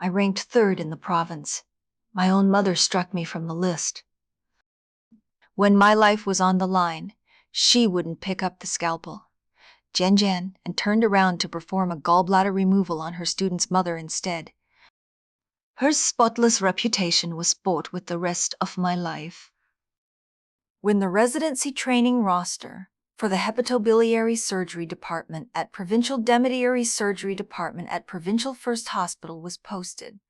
I ranked third in the province. My own mother struck me from the list. When my life was on the line, she wouldn't pick up the scalpel. Jen and turned around to perform a gallbladder removal on her student's mother instead. Her spotless reputation was bought with the rest of my life. When the residency training roster for the hepatobiliary surgery department at Provincial Demetiary Surgery Department at Provincial First Hospital was posted,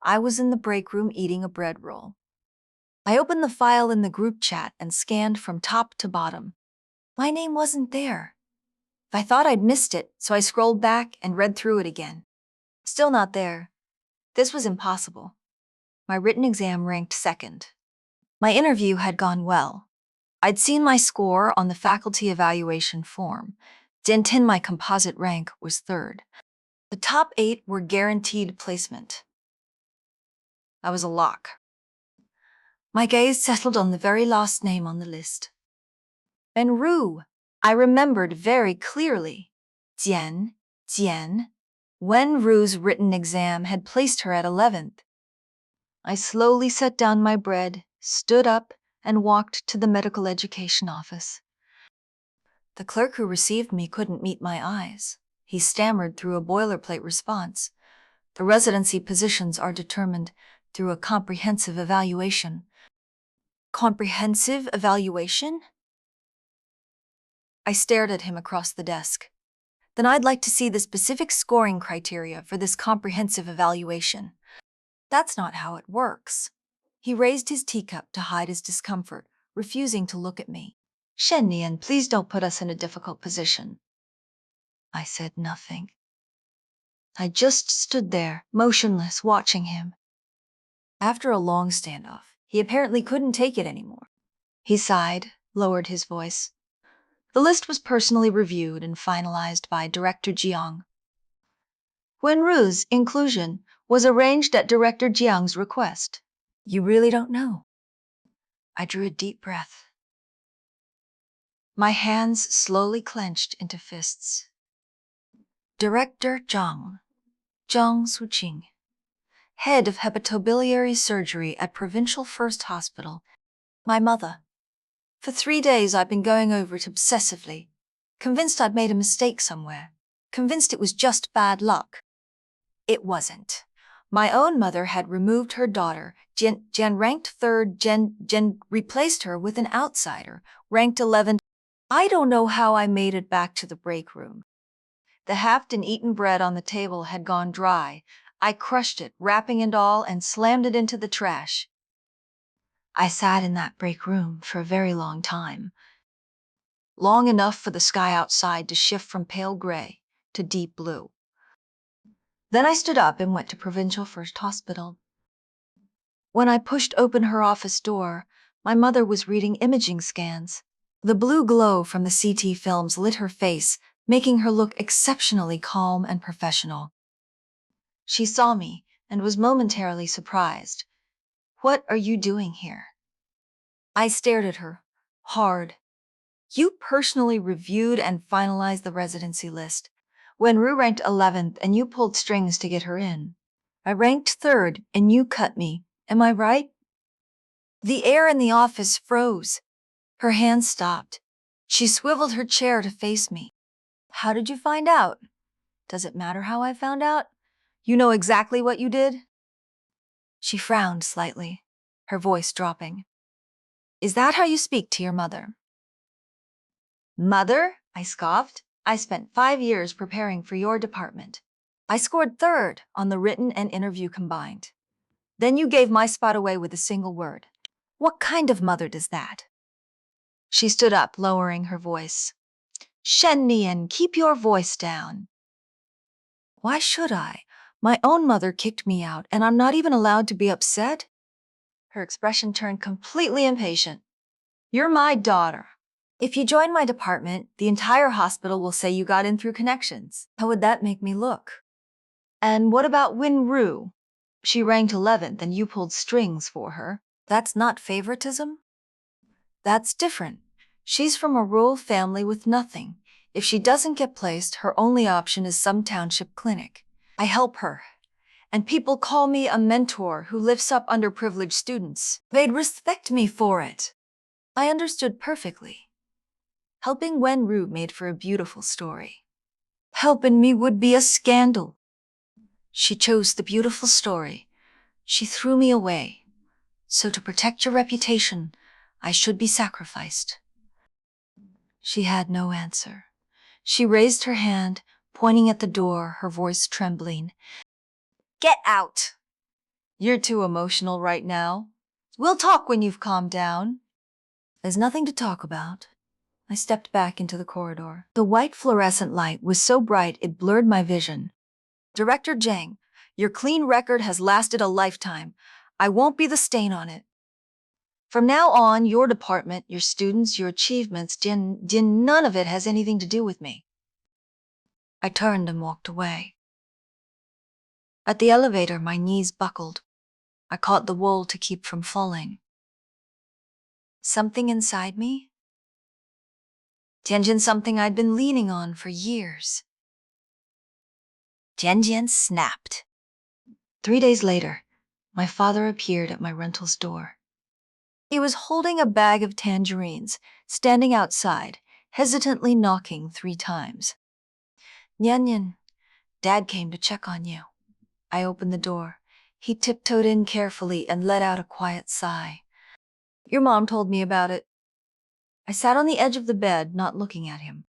I was in the break room eating a bread roll. I opened the file in the group chat and scanned from top to bottom. My name wasn't there. I thought I'd missed it, so I scrolled back and read through it again. Still not there. This was impossible. My written exam ranked second. My interview had gone well. I'd seen my score on the faculty evaluation form. Denton, my composite rank, was third. The top 8 were guaranteed placement. I was a lock. My gaze settled on the very last name on the list. Wen-ru. I remembered very clearly. Jian. Wen-ru's written exam had placed her at 11th. I slowly set down my bread, stood up, and walked to the medical education office. The clerk who received me couldn't meet my eyes. He stammered through a boilerplate response. The residency positions are determined through a comprehensive evaluation. Comprehensive evaluation? I stared at him across the desk. Then I'd like to see the specific scoring criteria for this comprehensive evaluation. That's not how it works. He raised his teacup to hide his discomfort, refusing to look at me. Shen-Nian, please don't put us in a difficult position. I said nothing. I just stood there, motionless, watching him. After a long standoff, he apparently couldn't take it anymore. He sighed, lowered his voice. The list was personally reviewed and finalized by Director Jiang. Wen-ru's inclusion was arranged at Director Jiang's request. You really don't know? I drew a deep breath. My hands slowly clenched into fists. Director Zhang Suqing, head of hepatobiliary surgery at Provincial First Hospital. My mother. For 3 days I'd been going over it obsessively, convinced I'd made a mistake somewhere, convinced it was just bad luck. It wasn't. My own mother had removed her daughter, Jen ranked third, Jen replaced her with an outsider, ranked 11th. I don't know how I made it back to the break room. The half-eaten bread on the table had gone dry. I crushed it, wrapping and all, and slammed it into the trash. I sat in that break room for a very long time. Long enough for the sky outside to shift from pale gray to deep blue. Then I stood up and went to Provincial First Hospital. When I pushed open her office door, my mother was reading imaging scans. The blue glow from the CT films lit her face, making her look exceptionally calm and professional. She saw me and was momentarily surprised. What are you doing here? I stared at her, hard. You personally reviewed and finalized the residency list. Wen-ru ranked 11th and you pulled strings to get her in. I ranked 3rd and you cut me. Am I right? The air in the office froze. Her hand stopped. She swiveled her chair to face me. How did you find out? Does it matter how I found out? You know exactly what you did? She frowned slightly, her voice dropping. Is that how you speak to your mother? Mother? I scoffed. I spent 5 years preparing for your department. I scored 3rd on the written and interview combined. Then you gave my spot away with a single word. What kind of mother does that? She stood up, lowering her voice. Shen-Nian, keep your voice down. Why should I? My own mother kicked me out, and I'm not even allowed to be upset? Her expression turned completely impatient. You're my daughter. If you join my department, the entire hospital will say you got in through connections. How would that make me look? And what about Wen-ru? She ranked 11th and you pulled strings for her. That's not favoritism? That's different. She's from a rural family with nothing. If she doesn't get placed, her only option is some township clinic. I help her. And people call me a mentor who lifts up underprivileged students. They'd respect me for it. I understood perfectly. Helping Wenru made for a beautiful story. Helping me would be a scandal. She chose the beautiful story. She threw me away. So to protect your reputation, I should be sacrificed. She had no answer. She raised her hand, pointing at the door, her voice trembling. Get out! You're too emotional right now. We'll talk when you've calmed down. There's nothing to talk about. I stepped back into the corridor. The white fluorescent light was so bright it blurred my vision. Director Jiang, your clean record has lasted a lifetime. I won't be the stain on it. From now on, your department, your students, your achievements, none of it has anything to do with me. I turned and walked away. At the elevator, my knees buckled. I caught the wall to keep from falling. Something inside me? Tianjin, something I'd been leaning on for years. Tianjin snapped. 3 days later, my father appeared at my rental's door. He was holding a bag of tangerines, standing outside, hesitantly knocking 3 times. Nyan, Dad came to check on you. I opened the door. He tiptoed in carefully and let out a quiet sigh. Your mom told me about it. I sat on the edge of the bed, not looking at him.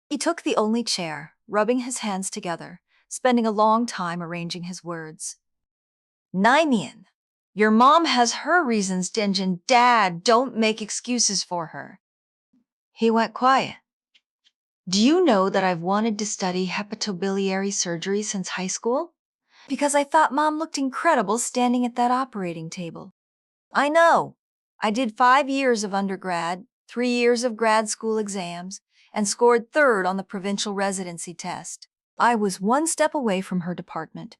He took the only chair, rubbing his hands together, spending a long time arranging his words. Naimian, your mom has her reasons, Tianjin. Dad, don't make excuses for her. He went quiet. Do you know that I've wanted to study hepatobiliary surgery since high school? Because I thought Mom looked incredible standing at that operating table. I know. I did 5 years of undergrad, 3 years of grad school exams, and scored 3rd on the provincial residency test. I was 1 step away from her department.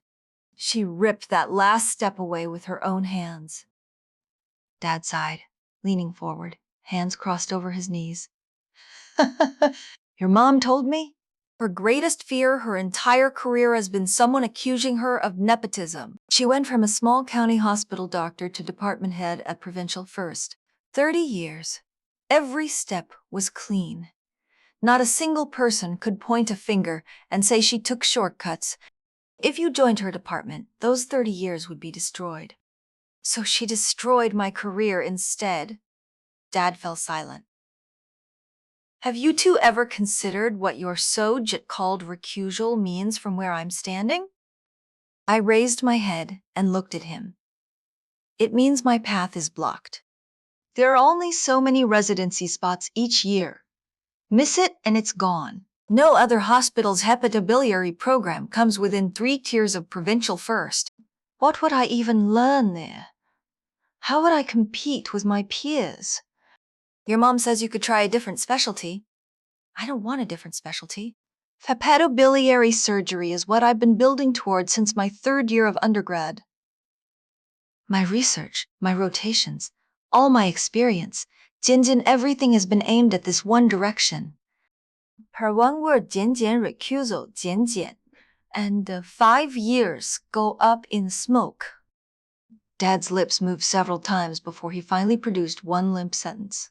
She ripped that last step away with her own hands. Dad sighed, leaning forward, hands crossed over his knees. Your mom told me? Her greatest fear her entire career has been someone accusing her of nepotism. She went from a small county hospital doctor to department head at provincial first. 30 years. Every step was clean. Not a single person could point a finger and say she took shortcuts. If you joined her department, those 30 years would be destroyed. So she destroyed my career instead. Dad fell silent. Have you two ever considered what your so-called recusal means from where I'm standing? I raised my head and looked at him. It means my path is blocked. There are only so many residency spots each year. Miss it and it's gone. No other hospital's hepatobiliary program comes within 3 tiers of provincial first. What would I even learn there? How would I compete with my peers? Your mom says you could try a different specialty. I don't want a different specialty. Hepatobiliary surgery is what I've been building toward since my 3rd year of undergrad. My research, my rotations, all my experience, Jianjian, everything has been aimed at this one direction. Per one word, Jianjian recusal, Jianjian, and 5 years go up in smoke. Dad's lips moved several times before he finally produced one limp sentence.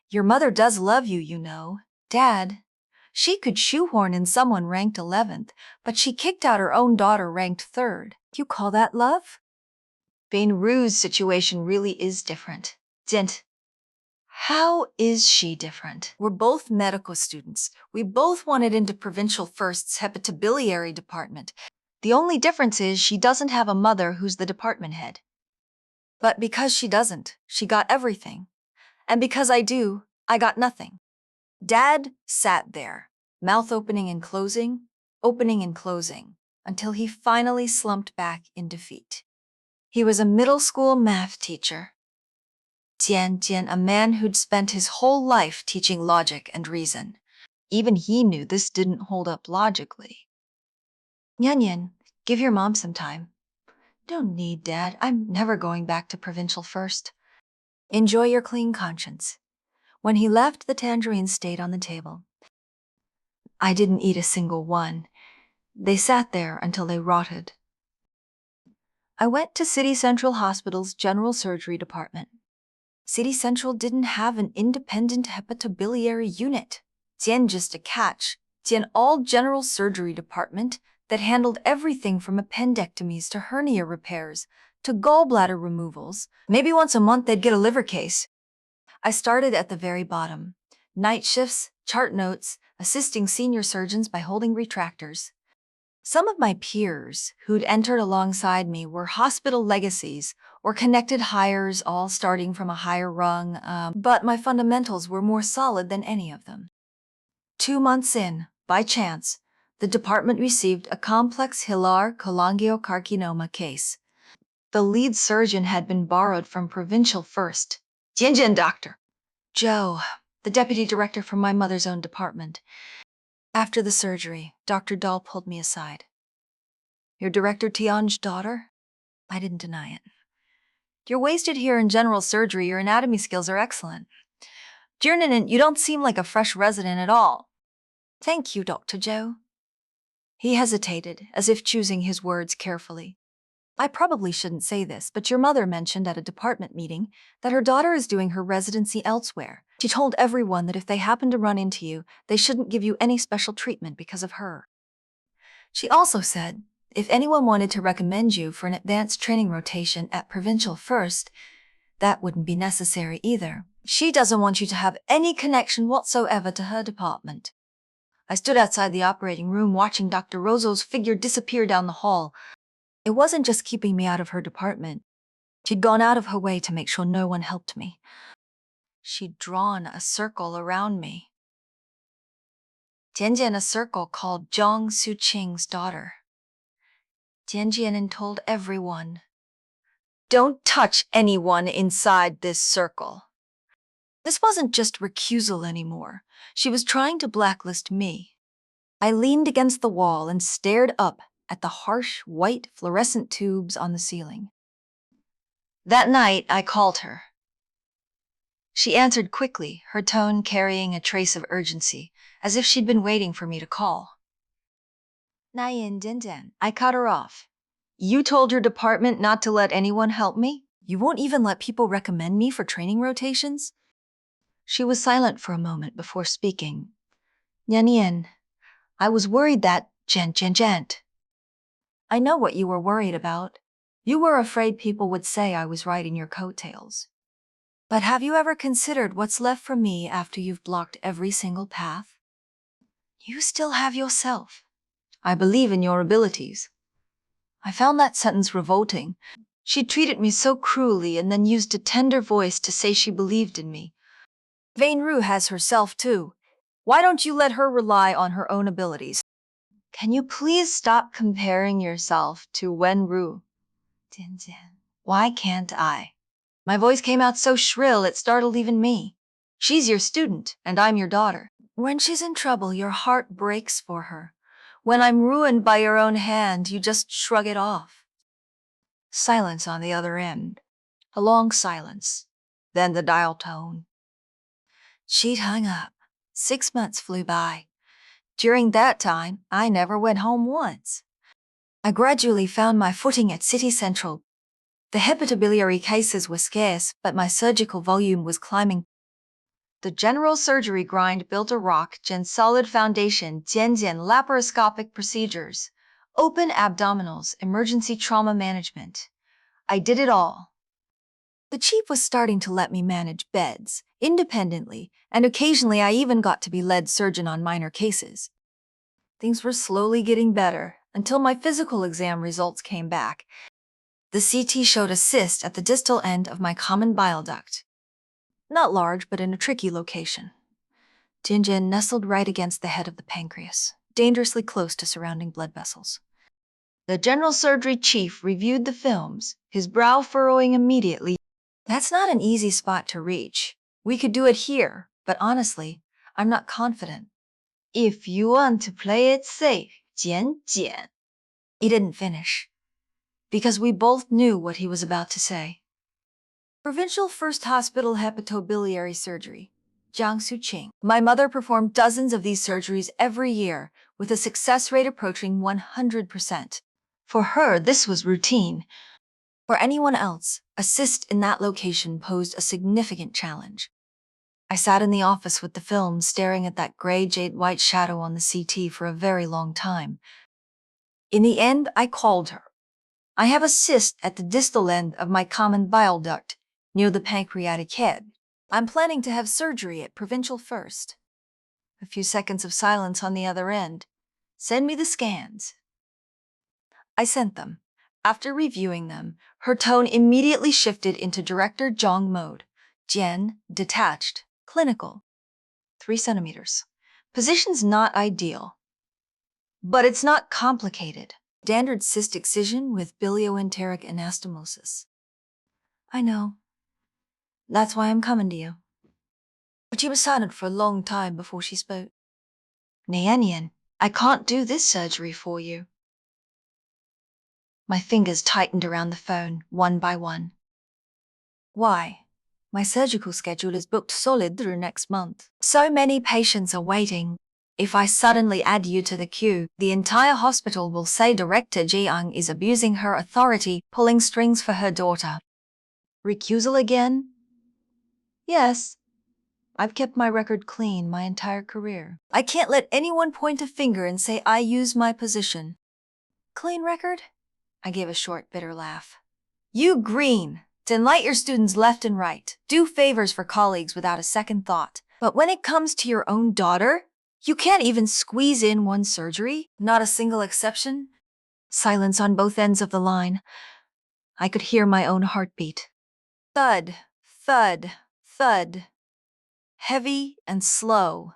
Your mother does love you, you know. Dad, she could shoehorn in someone ranked 11th, but she kicked out her own daughter ranked 3rd. You call that love? Ru's situation really is different. Jint, how is she different? We're both medical students. We both wanted into Provincial First's hepatobiliary department. The only difference is she doesn't have a mother who's the department head. But because she doesn't, she got everything. And because I do, I got nothing. Dad sat there, mouth opening and closing, until he finally slumped back in defeat. He was a middle school math teacher. Jian, a man who'd spent his whole life teaching logic and reason. Even he knew this didn't hold up logically. Yan, give your mom some time. Don't need, Dad. I'm never going back to provincial first. Enjoy your clean conscience. When he left, the tangerines stayed on the table. I didn't eat a single one. They sat there until they rotted. I went to City Central Hospital's general surgery department. City Central didn't have an independent hepatobiliary unit. Jian just a catch. Jian all general surgery department that handled everything from appendectomies to hernia repairs to gallbladder removals. Maybe once a month they'd get a liver case. I started at the very bottom. Night shifts, chart notes, assisting senior surgeons by holding retractors. Some of my peers who'd entered alongside me were hospital legacies or connected hires, all starting from a higher rung, but my fundamentals were more solid than any of them. 2 months in, by chance, the department received a complex hilar cholangiocarcinoma case. The lead surgeon had been borrowed from Provincial First. Jianjian doctor. Joe, the deputy director from my mother's own department. After the surgery, Dr. Dahl pulled me aside. You're Director Tian's daughter? I didn't deny it. You're wasted here in general surgery. Your anatomy skills are excellent. Jirnanen, you don't seem like a fresh resident at all. Thank you, Dr. Joe. He hesitated, as if choosing his words carefully. I probably shouldn't say this, but your mother mentioned at a department meeting that her daughter is doing her residency elsewhere. She told everyone that if they happened to run into you, they shouldn't give you any special treatment because of her. She also said, if anyone wanted to recommend you for an advanced training rotation at Provincial First, that wouldn't be necessary either. She doesn't want you to have any connection whatsoever to her department. I stood outside the operating room watching Dr. Rozo's figure disappear down the hall. It wasn't just keeping me out of her department. She'd gone out of her way to make sure no one helped me. She'd drawn a circle around me. Jianjian a circle called Jiang Suqing's daughter. Jianjian told everyone, don't touch anyone inside this circle. This wasn't just recusal anymore. She was trying to blacklist me. I leaned against the wall and stared up at the harsh, white fluorescent tubes on the ceiling. That night, I called her. She answered quickly, her tone carrying a trace of urgency, as if she'd been waiting for me to call. Nayan Dindan. I cut her off. You told your department not to let anyone help me? You won't even let people recommend me for training rotations? She was silent for a moment before speaking. Nian, I was worried that gent. I know what you were worried about. You were afraid people would say I was riding your coattails. But have you ever considered what's left for me after you've blocked every single path? You still have yourself. I believe in your abilities. I found that sentence revolting. She treated me so cruelly and then used a tender voice to say she believed in me. Vainru has herself too. Why don't you let her rely on her own abilities? Can you please stop comparing yourself to Wenru? Jinjian, why can't I? My voice came out so shrill it startled even me. She's your student, and I'm your daughter. When she's in trouble, your heart breaks for her. When I'm ruined by your own hand, you just shrug it off. Silence on the other end. A long silence. Then the dial tone. She'd hung up. 6 months flew by. During that time, I never went home once. I gradually found my footing at City Central. The hepatobiliary cases were scarce, but my surgical volume was climbing. The general surgery grind built a rock-gen solid foundation, Jianjian laparoscopic procedures, open abdominals, emergency trauma management. I did it all. The chief was starting to let me manage beds, independently, and occasionally I even got to be lead surgeon on minor cases. Things were slowly getting better, until my physical exam results came back. The CT showed a cyst at the distal end of my common bile duct. Not large, but in a tricky location. Jinjin nestled right against the head of the pancreas, dangerously close to surrounding blood vessels. The general surgery chief reviewed the films, his brow furrowing immediately. That's not an easy spot to reach. We could do it here, but honestly, I'm not confident. If you want to play it safe, Jian. He didn't finish, because we both knew what he was about to say. Provincial First Hospital hepatobiliary surgery. Jiang Suqing. My mother performed dozens of these surgeries every year, with a success rate approaching 100%. For her, this was routine. For anyone else, a cyst in that location posed a significant challenge. I sat in the office with the film, staring at that gray jade white shadow on the CT for a very long time. In the end, I called her. I have a cyst at the distal end of my common bile duct, near the pancreatic head. I'm planning to have surgery at Provincial first. A few seconds of silence on the other end. Send me the scans. I sent them. After reviewing them, her tone immediately shifted into Director Zhang mode. Jian, detached, clinical. 3 centimeters. Position's not ideal. But it's not complicated. Standard cyst excision with bilioenteric anastomosis. I know. That's why I'm coming to you. But she was silent for a long time before she spoke. Nian, I can't do this surgery for you. My fingers tightened around the phone, one by one. Why? My surgical schedule is booked solid through next month. So many patients are waiting. If I suddenly add you to the queue, the entire hospital will say Director Jiang is abusing her authority, pulling strings for her daughter. Recusal again? Yes. I've kept my record clean my entire career. I can't let anyone point a finger and say I use my position. Clean record? I gave a short, bitter laugh. You green! To enlighten your students left and right. Do favors for colleagues without a second thought. But when it comes to your own daughter, you can't even squeeze in one surgery? Not a single exception? Silence on both ends of the line. I could hear my own heartbeat. Thud, thud, thud. Heavy and slow.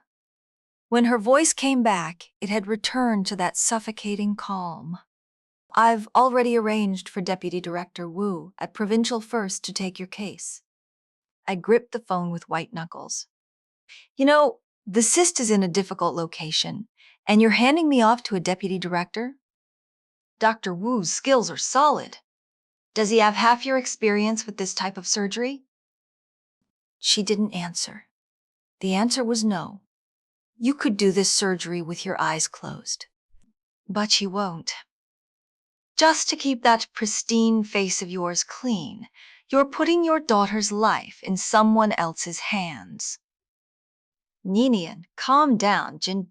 When her voice came back, it had returned to that suffocating calm. I've already arranged for Deputy Director Wu at Provincial First to take your case. I gripped the phone with white knuckles. You know, the cyst is in a difficult location, and you're handing me off to a deputy director? Dr. Wu's skills are solid. Does he have half your experience with this type of surgery? She didn't answer. The answer was no. You could do this surgery with your eyes closed. But you won't. Just to keep that pristine face of yours clean, you're putting your daughter's life in someone else's hands. Ninian, calm down, Jin.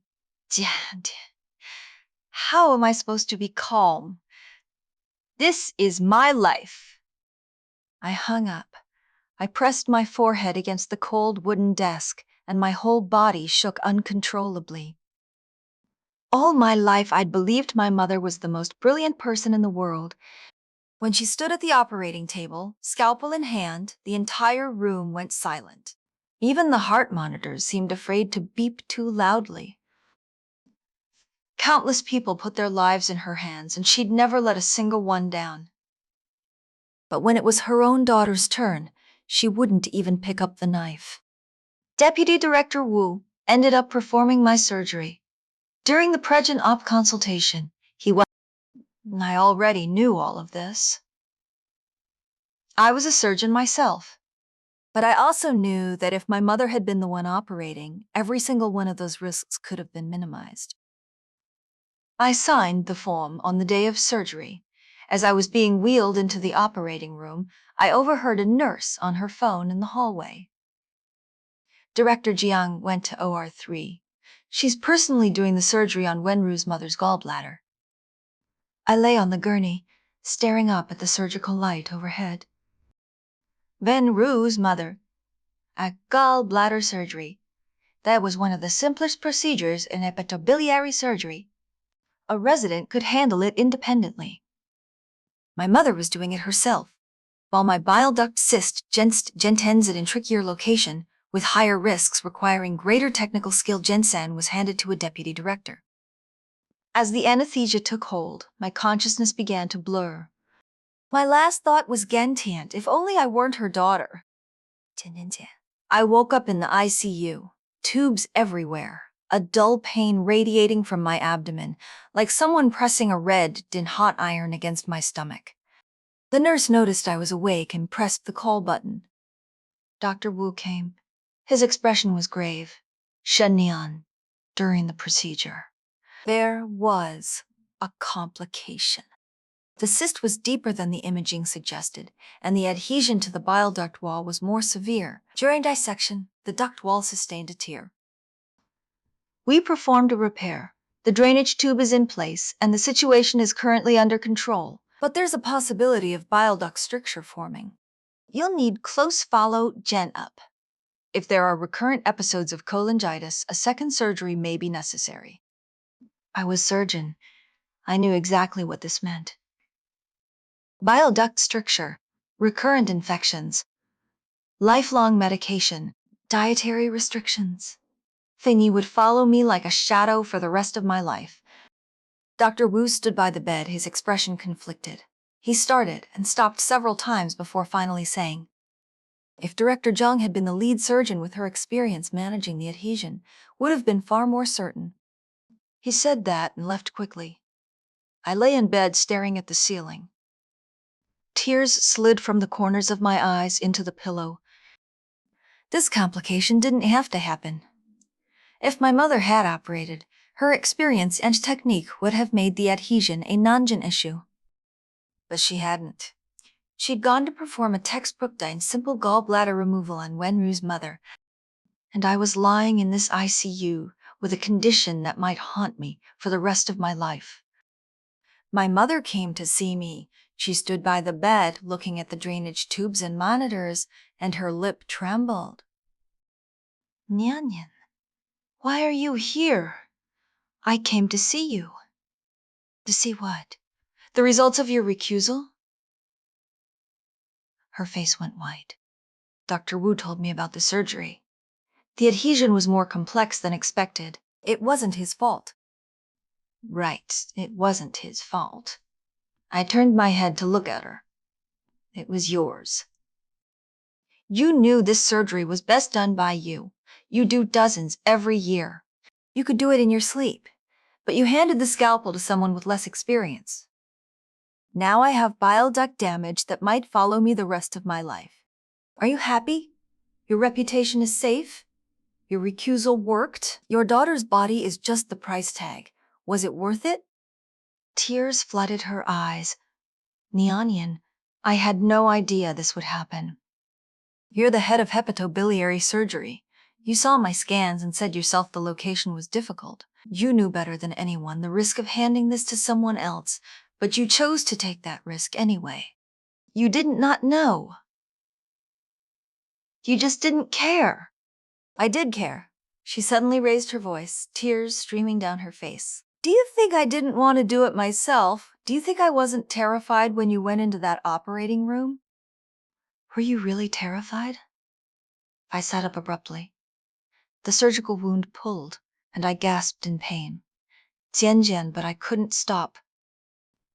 How am I supposed to be calm? This is my life. I hung up. I pressed my forehead against the cold wooden desk, and my whole body shook uncontrollably. All my life I'd believed my mother was the most brilliant person in the world. When she stood at the operating table, scalpel in hand, the entire room went silent. Even the heart monitors seemed afraid to beep too loudly. Countless people put their lives in her hands, and she'd never let a single one down. But when it was her own daughter's turn, she wouldn't even pick up the knife. Deputy Director Wu ended up performing my surgery. During the pre-op consultation, I already knew all of this. I was a surgeon myself. But I also knew that if my mother had been the one operating, every single one of those risks could have been minimized. I signed the form on the day of surgery. As I was being wheeled into the operating room, I overheard a nurse on her phone in the hallway. Director Jiang went to OR3. She's personally doing the surgery on Wenru's mother's gallbladder. I lay on the gurney, staring up at the surgical light overhead. Wenru's mother. A gallbladder surgery. That was one of the simplest procedures in hepatobiliary surgery. A resident could handle it independently. My mother was doing it herself, while my bile duct cyst gentens at a trickier location, with higher risks requiring greater technical skill. Jensen was handed to a deputy director. As the anesthesia took hold, my consciousness began to blur. My last thought was Gentian, if only I weren't her daughter. I woke up in the ICU, tubes everywhere, a dull pain radiating from my abdomen, like someone pressing a red hot iron against my stomach. The nurse noticed I was awake and pressed the call button. Dr. Wu came. His expression was grave. Shennian, during the procedure. There was a complication. The cyst was deeper than the imaging suggested, and the adhesion to the bile duct wall was more severe. During dissection, the duct wall sustained a tear. We performed a repair. The drainage tube is in place, and the situation is currently under control. But there's a possibility of bile duct stricture forming. You'll need close follow gen up. If there are recurrent episodes of cholangitis, a second surgery may be necessary. I was surgeon. I knew exactly what this meant. Bile duct stricture, recurrent infections, lifelong medication, dietary restrictions. Thingy would follow me like a shadow for the rest of my life. Dr. Wu stood by the bed, his expression conflicted. He started and stopped several times before finally saying, "If Director Zhang had been the lead surgeon with her experience managing the adhesion, would have been far more certain." He said that and left quickly. I lay in bed staring at the ceiling. Tears slid from the corners of my eyes into the pillow. This complication didn't have to happen. If my mother had operated, her experience and technique would have made the adhesion a non-gen issue. But she hadn't. She'd gone to perform a textbook-done simple gallbladder removal on Wenru's mother, and I was lying in this ICU with a condition that might haunt me for the rest of my life. My mother came to see me. She stood by the bed, looking at the drainage tubes and monitors, and her lip trembled. "Nyanyan, why are you here? I came to see you." "To see what? The results of your recusal?" Her face went white. Dr. Wu told me about the surgery. The adhesion was more complex than expected. It wasn't his fault. Right, it wasn't his fault. I turned my head to look at her. It was yours. You knew this surgery was best done by you. You do dozens every year. You could do it in your sleep, but you handed the scalpel to someone with less experience. Now I have bile duct damage that might follow me the rest of my life. Are you happy? Your reputation is safe? Your recusal worked? Your daughter's body is just the price tag. Was it worth it?" Tears flooded her eyes. "Nyanyan, I had no idea this would happen." "You're the head of hepatobiliary surgery. You saw my scans and said yourself the location was difficult. You knew better than anyone the risk of handing this to someone else, but you chose to take that risk anyway. You didn't not know. You just didn't care." "I did care." She suddenly raised her voice, tears streaming down her face. "Do you think I didn't want to do it myself? Do you think I wasn't terrified when you went into that operating room?" "Were you really terrified?" I sat up abruptly. The surgical wound pulled, and I gasped in pain. Jian, but I couldn't stop.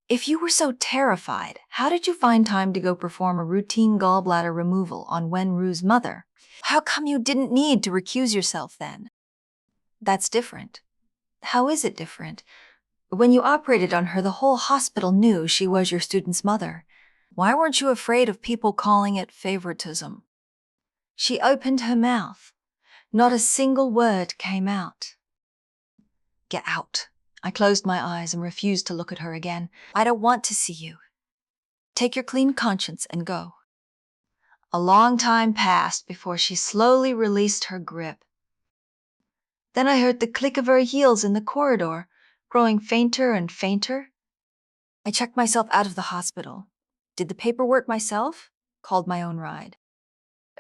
"If you were so terrified, how did you find time to go perform a routine gallbladder removal on Wenru's mother? How come you didn't need to recuse yourself then?" "That's different." "How is it different? When you operated on her, the whole hospital knew she was your student's mother. Why weren't you afraid of people calling it favoritism?" She opened her mouth. Not a single word came out. "Get out." I closed my eyes and refused to look at her again. "I don't want to see you. Take your clean conscience and go." A long time passed before she slowly released her grip. Then I heard the click of her heels in the corridor, growing fainter and fainter. I checked myself out of the hospital. Did the paperwork myself. Called my own ride.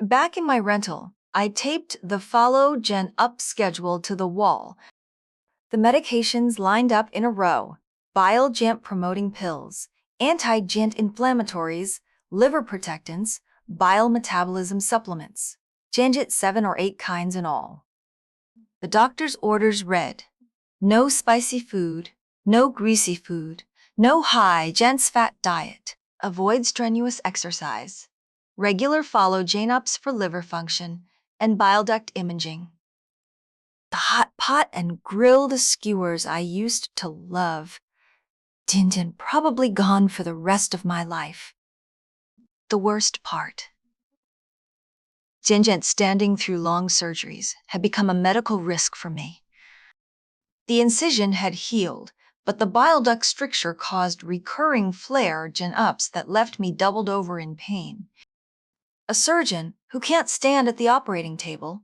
Back in my rental, I taped the follow gen up schedule to the wall. The medications lined up in a row: bile jant promoting pills, anti-jant inflammatories, liver protectants, bile metabolism supplements. Janjit 7 or 8 kinds in all. The doctor's orders read: no spicy food, no greasy food, no high jans fat diet, avoid strenuous exercise, regular follow jane-ups for liver function, and bile duct imaging. The hot pot and grilled skewers I used to love. Dindan probably gone for the rest of my life. The worst part. Jinjant standing through long surgeries had become a medical risk for me. The incision had healed, but the bile duct stricture caused recurring flare-ups that left me doubled over in pain. A surgeon who can't stand at the operating table.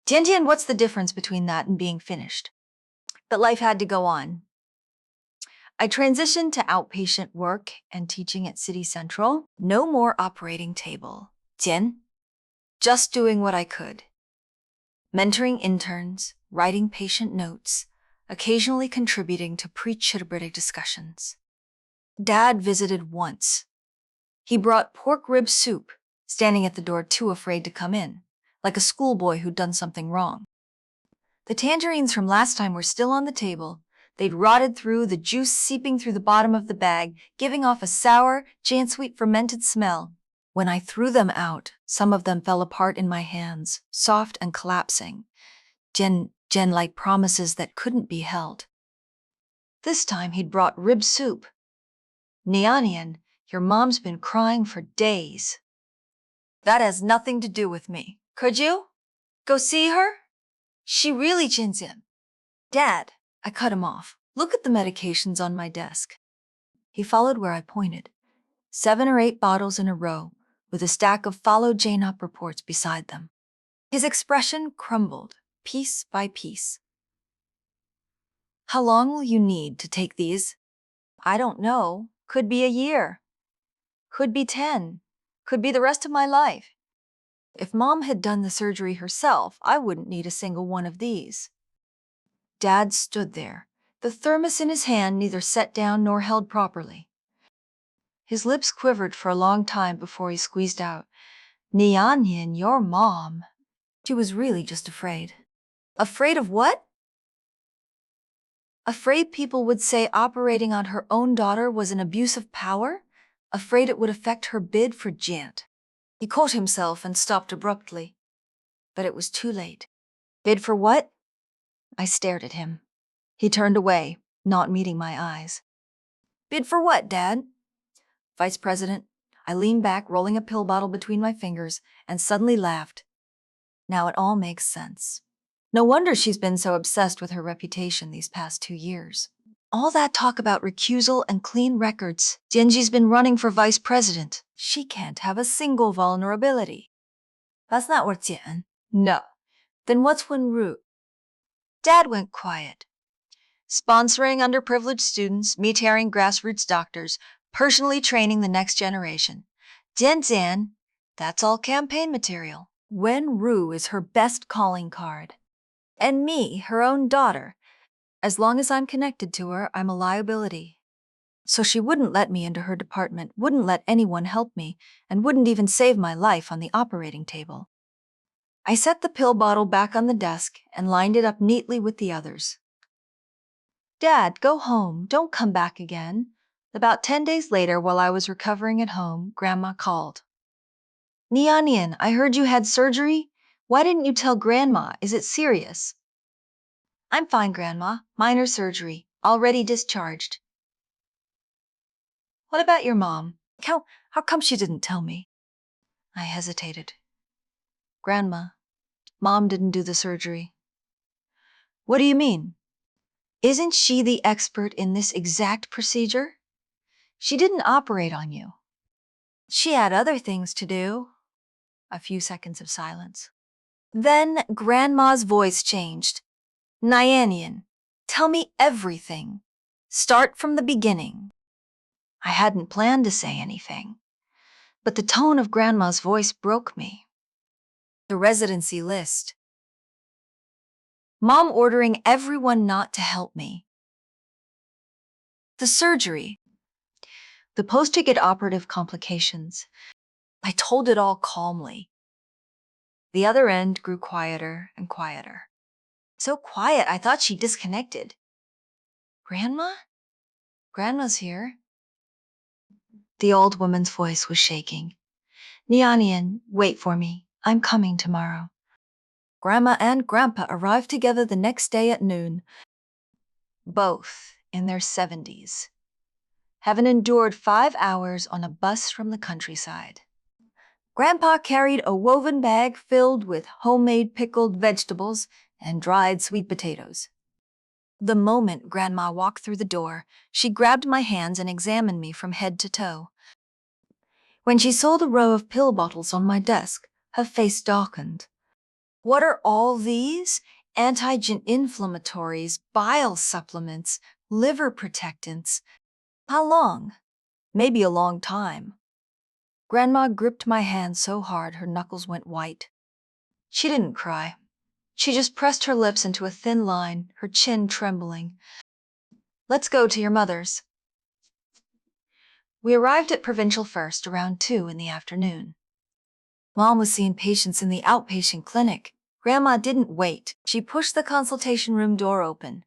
Tian, what's the difference between that and being finished? But life had to go on. I transitioned to outpatient work and teaching at City Central. No more operating table. Tian, just doing what I could. Mentoring interns, writing patient notes, occasionally contributing to pre-chirurgical discussions. Dad visited once. He brought pork rib soup, standing at the door too afraid to come in, like a schoolboy who'd done something wrong. The tangerines from last time were still on the table. They'd rotted through, the juice seeping through the bottom of the bag, giving off a sour, sweet fermented smell. When I threw them out, some of them fell apart in my hands, soft and collapsing. Like promises that couldn't be held. This time he'd brought rib soup. Nianian, your mom's been crying for days. That has nothing to do with me. Could you? Go see her? She really Jinjian. Dad, I cut him off. Look at the medications on my desk. He followed where I pointed. 7 or 8 bottles in a row, with a stack of followed Jane-up reports beside them. His expression crumbled, piece by piece. How long will you need to take these? I don't know. Could be a year. Could be 10. Could be the rest of my life. If Mom had done the surgery herself, I wouldn't need a single one of these. Dad stood there, the thermos in his hand neither set down nor held properly. His lips quivered for a long time before he squeezed out, Nianyan, your mom. She was really just afraid. Afraid of what? Afraid people would say operating on her own daughter was an abuse of power? Afraid it would affect her bid for Jant. He caught himself and stopped abruptly. But it was too late. Bid for what? I stared at him. He turned away, not meeting my eyes. Bid for what, Dad? Vice President. I leaned back, rolling a pill bottle between my fingers, and suddenly laughed. Now it all makes sense. No wonder she's been so obsessed with her reputation these past 2 years. All that talk about recusal and clean records. Genji's been running for vice president. She can't have a single vulnerability. That's not what Jian. No. Then what's Wenru? Dad went quiet. Sponsoring underprivileged students, mentoring grassroots doctors, personally training the next generation. Jian, that's all campaign material. Wenru is her best calling card. And me, her own daughter. As long as I'm connected to her, I'm a liability. So she wouldn't let me into her department, wouldn't let anyone help me, and wouldn't even save my life on the operating table. I set the pill bottle back on the desk and lined it up neatly with the others. Dad, go home. Don't come back again. About 10 days later, while I was recovering at home, Grandma called. Nianian, I heard you had surgery. Why didn't you tell Grandma? Is it serious? I'm fine, Grandma. Minor surgery. Already discharged. What about your mom? How come she didn't tell me? I hesitated. Grandma, Mom didn't do the surgery. What do you mean? Isn't she the expert in this exact procedure? She didn't operate on you. She had other things to do. A few seconds of silence. Then Grandma's voice changed. Nianian, tell me everything. Start from the beginning. I hadn't planned to say anything, but the tone of Grandma's voice broke me. The residency list. Mom ordering everyone not to help me. The surgery. The post-ticket operative complications. I told it all calmly. The other end grew quieter and quieter. So quiet, I thought she disconnected. Grandma? Grandma's here. The old woman's voice was shaking. Nianian, wait for me. I'm coming tomorrow. Grandma and Grandpa arrived together the next day at noon. Both in their 70s. Having endured 5 hours on a bus from the countryside. Grandpa carried a woven bag filled with homemade pickled vegetables and dried sweet potatoes. The moment Grandma walked through the door, she grabbed my hands and examined me from head to toe. When she saw the row of pill bottles on my desk, her face darkened. What are all these? Anti-inflammatories, bile supplements, liver protectants. How long? Maybe a long time. Grandma gripped my hand so hard her knuckles went white. She didn't cry. She just pressed her lips into a thin line, her chin trembling. Let's go to your mother's. We arrived at Provincial First around 2 in the afternoon. Mom was seeing patients in the outpatient clinic. Grandma didn't wait. She pushed the consultation room door open.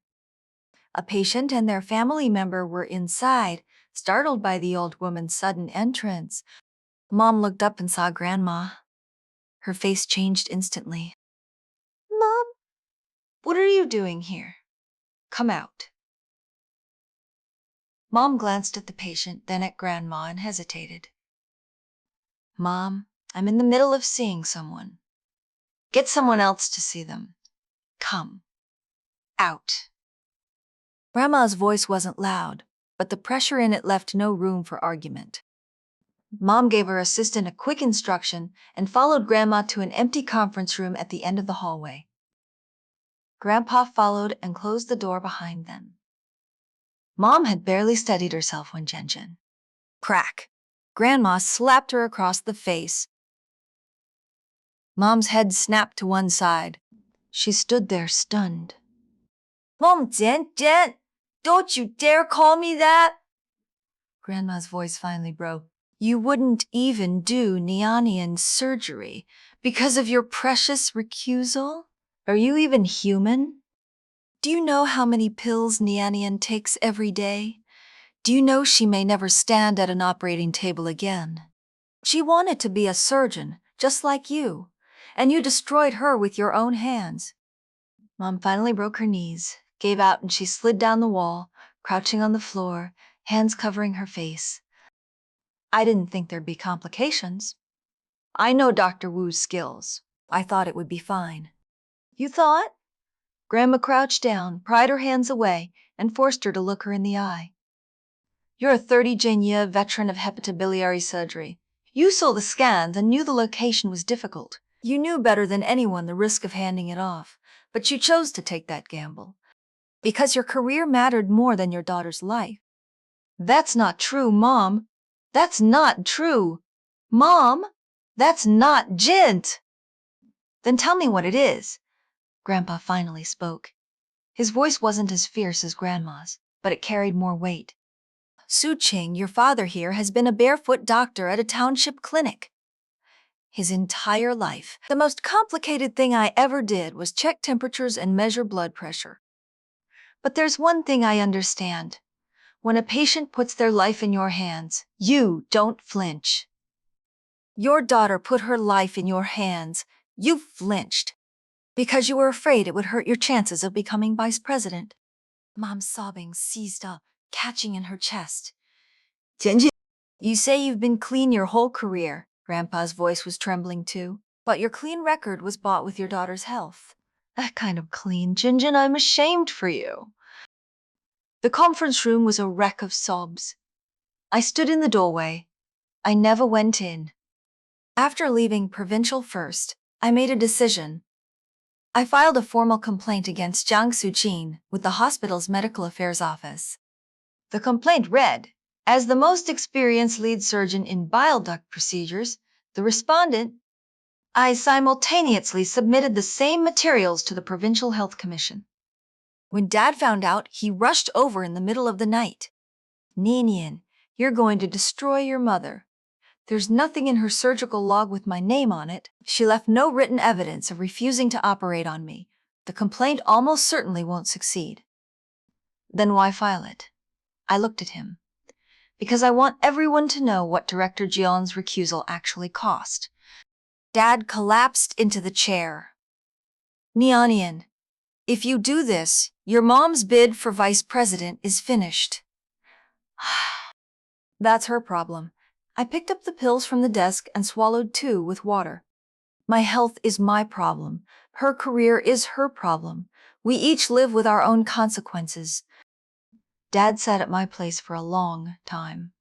A patient and their family member were inside, startled by the old woman's sudden entrance. Mom looked up and saw Grandma. Her face changed instantly. Mom, what are you doing here? Come out. Mom glanced at the patient, then at Grandma and hesitated. Mom, I'm in the middle of seeing someone. Get someone else to see them. Come. Out. Grandma's voice wasn't loud, but the pressure in it left no room for argument. Mom gave her assistant a quick instruction and followed Grandma to an empty conference room at the end of the hallway. Grandpa followed and closed the door behind them. Mom had barely steadied herself when Jinjin. Crack. Grandma slapped her across the face. Mom's head snapped to one side. She stood there stunned. Mom, Jen, don't you dare call me that! Grandma's voice finally broke. You wouldn't even do Nianian surgery because of your precious recusal? Are you even human? Do you know how many pills Nianian takes every day? Do you know she may never stand at an operating table again? She wanted to be a surgeon, just like you, and you destroyed her with your own hands. Mom finally broke her knees, gave out, and she slid down the wall, crouching on the floor, hands covering her face. I didn't think there'd be complications. I know Dr. Wu's skills. I thought it would be fine. You thought? Grandma crouched down, pried her hands away, and forced her to look her in the eye. You're a 30-year veteran of hepatobiliary surgery. You saw the scans and knew the location was difficult. You knew better than anyone the risk of handing it off, but you chose to take that gamble. Because your career mattered more than your daughter's life. That's not true, Mom. That's not true. Mom, that's not Jint. Then tell me what it is. Grandpa finally spoke. His voice wasn't as fierce as Grandma's, but it carried more weight. Su Qing, your father here, has been a barefoot doctor at a township clinic. His entire life, the most complicated thing I ever did was check temperatures and measure blood pressure. But there's one thing I understand. When a patient puts their life in your hands, you don't flinch. Your daughter put her life in your hands. You flinched. Because you were afraid it would hurt your chances of becoming vice president. Mom's sobbing seized up, catching in her chest. Jinjin, you say you've been clean your whole career. Grandpa's voice was trembling too. But your clean record was bought with your daughter's health. That kind of clean, Jinjin, I'm ashamed for you. The conference room was a wreck of sobs. I stood in the doorway. I never went in. After leaving Provincial First, I made a decision. I filed a formal complaint against Jiang Suqin with the hospital's medical affairs office. The complaint read, as the most experienced lead surgeon in bile duct procedures, the respondent, I simultaneously submitted the same materials to the Provincial Health Commission. When Dad found out, he rushed over in the middle of the night. Ninian, you're going to destroy your mother. There's nothing in her surgical log with my name on it. She left no written evidence of refusing to operate on me. The complaint almost certainly won't succeed. Then why file it? I looked at him. Because I want everyone to know what Director Jian's recusal actually cost. Dad collapsed into the chair. Nianian, if you do this, your mom's bid for vice president is finished. That's her problem. I picked up the pills from the desk and swallowed 2 with water. My health is my problem. Her career is her problem. We each live with our own consequences. Dad sat at my place for a long time.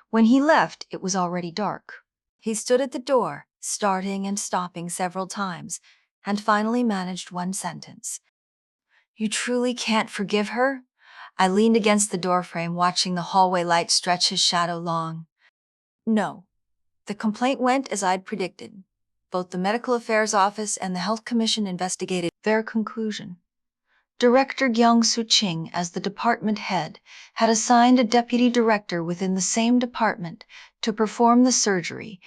When he left, it was already dark. He stood at the door, starting and stopping several times, and finally managed one sentence. "You truly can't forgive her?" I leaned against the doorframe, watching the hallway light stretch his shadow long. No. The complaint went as I'd predicted. Both the Medical Affairs Office and the Health Commission investigated. Their conclusion: Director Gyung Soo Ching, as the department head, had assigned a deputy director within the same department to perform the surgery.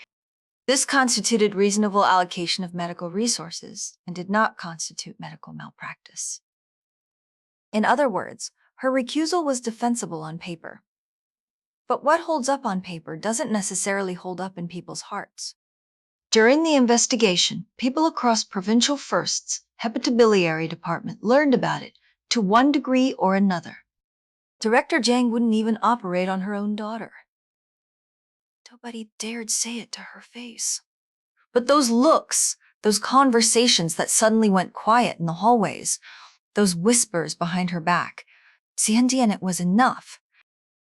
This constituted reasonable allocation of medical resources and did not constitute medical malpractice. In other words, her recusal was defensible on paper. But what holds up on paper doesn't necessarily hold up in people's hearts. During the investigation, people across Provincial First's Hepatobiliary Department learned about it to one degree or another. Director Jiang wouldn't even operate on her own daughter. Nobody dared say it to her face. But those looks, those conversations that suddenly went quiet in the hallways, those whispers behind her back, and it was enough.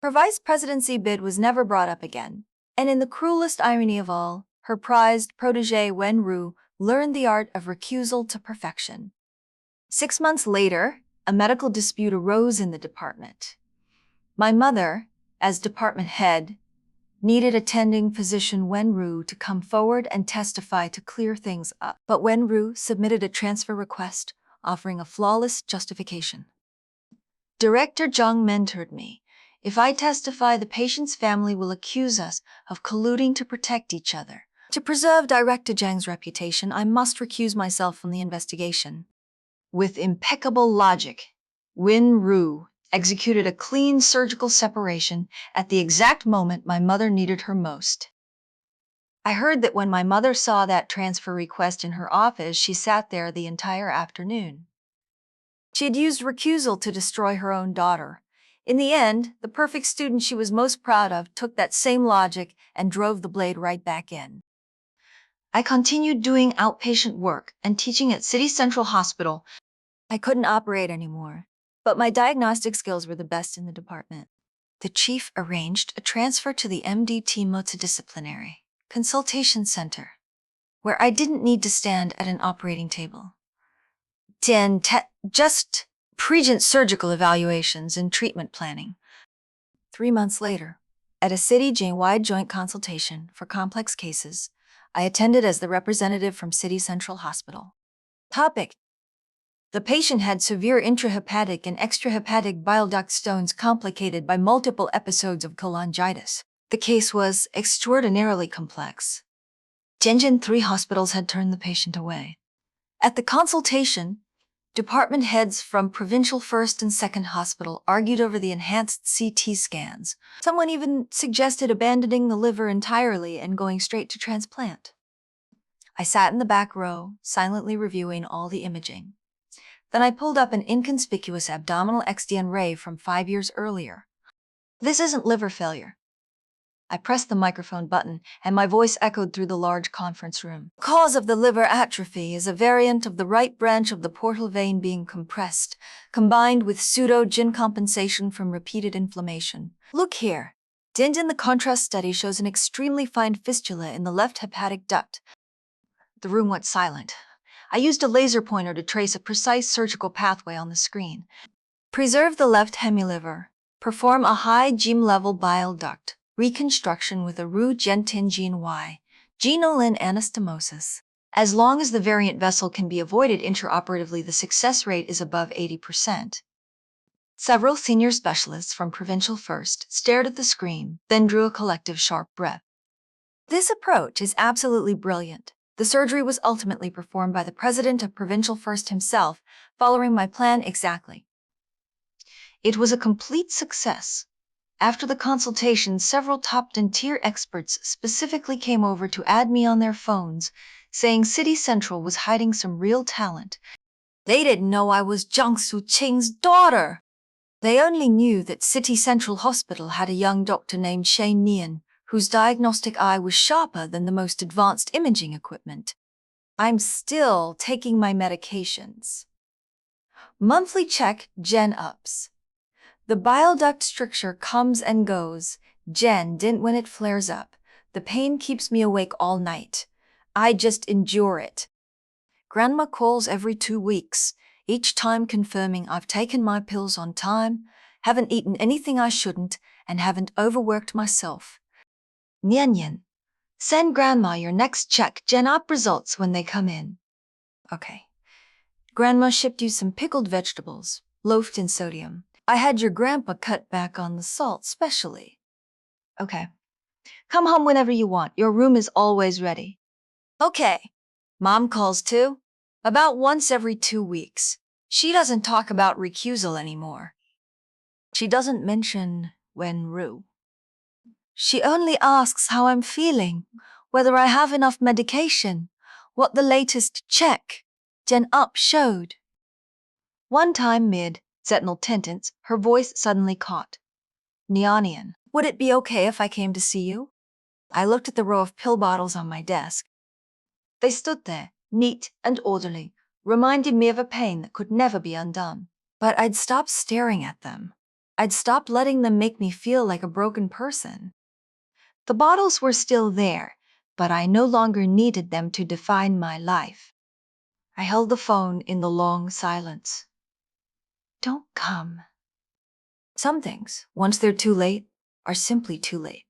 Her vice presidency bid was never brought up again, and in the cruelest irony of all, her prized protege Wen-ru learned the art of recusal to perfection. 6 months later, a medical dispute arose in the department. My mother, as department head, needed attending physician Wen-ru to come forward and testify to clear things up. But Wen-ru submitted a transfer request, offering a flawless justification. Director Jung mentored me. If I testify, the patient's family will accuse us of colluding to protect each other. To preserve Director Jiang's reputation, I must recuse myself from the investigation. With impeccable logic, Wen-ru executed a clean surgical separation at the exact moment my mother needed her most. I heard that when my mother saw that transfer request in her office, she sat there the entire afternoon. She had used recusal to destroy her own daughter. In the end, the perfect student she was most proud of took that same logic and drove the blade right back in. I continued doing outpatient work and teaching at City Central Hospital. I couldn't operate anymore, but my diagnostic skills were the best in the department. The chief arranged a transfer to the MDT Multidisciplinary Consultation Center, where I didn't need to stand at an operating table. Just pre-gent surgical evaluations and treatment planning. 3 months later, at a city-wide joint consultation for complex cases, I attended as the representative from City Central Hospital. Topic: the patient had severe intrahepatic and extrahepatic bile duct stones complicated by multiple episodes of cholangitis. The case was extraordinarily complex. Tianjin 3 hospitals had turned the patient away. At the consultation, department heads from Provincial First and Second Hospital argued over the enhanced CT scans. Someone even suggested abandoning the liver entirely and going straight to transplant. I sat in the back row, silently reviewing all the imaging. Then I pulled up an inconspicuous abdominal XDN ray from 5 years earlier. This isn't liver failure. I pressed the microphone button, and my voice echoed through the large conference room. The cause of the liver atrophy is a variant of the right branch of the portal vein being compressed, combined with pseudo-gyn compensation from repeated inflammation. Look here. In the contrast study shows an extremely fine fistula in the left hepatic duct. The room went silent. I used a laser pointer to trace a precise surgical pathway on the screen. Preserve the left hemiliver. Perform a high gene-level bile duct reconstruction with a Ru-Gentin gene Y, genolin anastomosis. As long as the variant vessel can be avoided intraoperatively, the success rate is above 80%. Several senior specialists from Provincial First stared at the screen, then drew a collective sharp breath. This approach is absolutely brilliant. The surgery was ultimately performed by the president of Provincial First himself, following my plan exactly. It was a complete success. After the consultation, several top-tier experts specifically came over to add me on their phones, saying City Central was hiding some real talent. They didn't know I was Jiang Soo Ching's daughter. They only knew that City Central Hospital had a young doctor named Shane Nian, whose diagnostic eye was sharper than the most advanced imaging equipment. I'm still taking my medications. Monthly check, Gen ups. The bile duct stricture comes and goes. Gen didn't when it flares up. The pain keeps me awake all night. I just endure it. Grandma calls every 2 weeks, each time confirming I've taken my pills on time, haven't eaten anything I shouldn't, and haven't overworked myself. Nian Nian, send Grandma your next check Gen up results when they come in. Okay. Grandma shipped you some pickled vegetables, loafed in sodium. I had your grandpa cut back on the salt specially. Okay. Come home whenever you want. Your room is always ready. Okay. Mom calls too. About once every 2 weeks. She doesn't talk about recusal anymore. She doesn't mention Wenru. She only asks how I'm feeling, whether I have enough medication, what the latest check Gen up showed. One time mid-sentinel sentence, her voice suddenly caught. Nianian, would it be okay if I came to see you? I looked at the row of pill bottles on my desk. They stood there, neat and orderly, reminding me of a pain that could never be undone. But I'd stopped staring at them. I'd stopped letting them make me feel like a broken person. The bottles were still there, but I no longer needed them to define my life. I held the phone in the long silence. Don't come. Some things, once they're too late, are simply too late.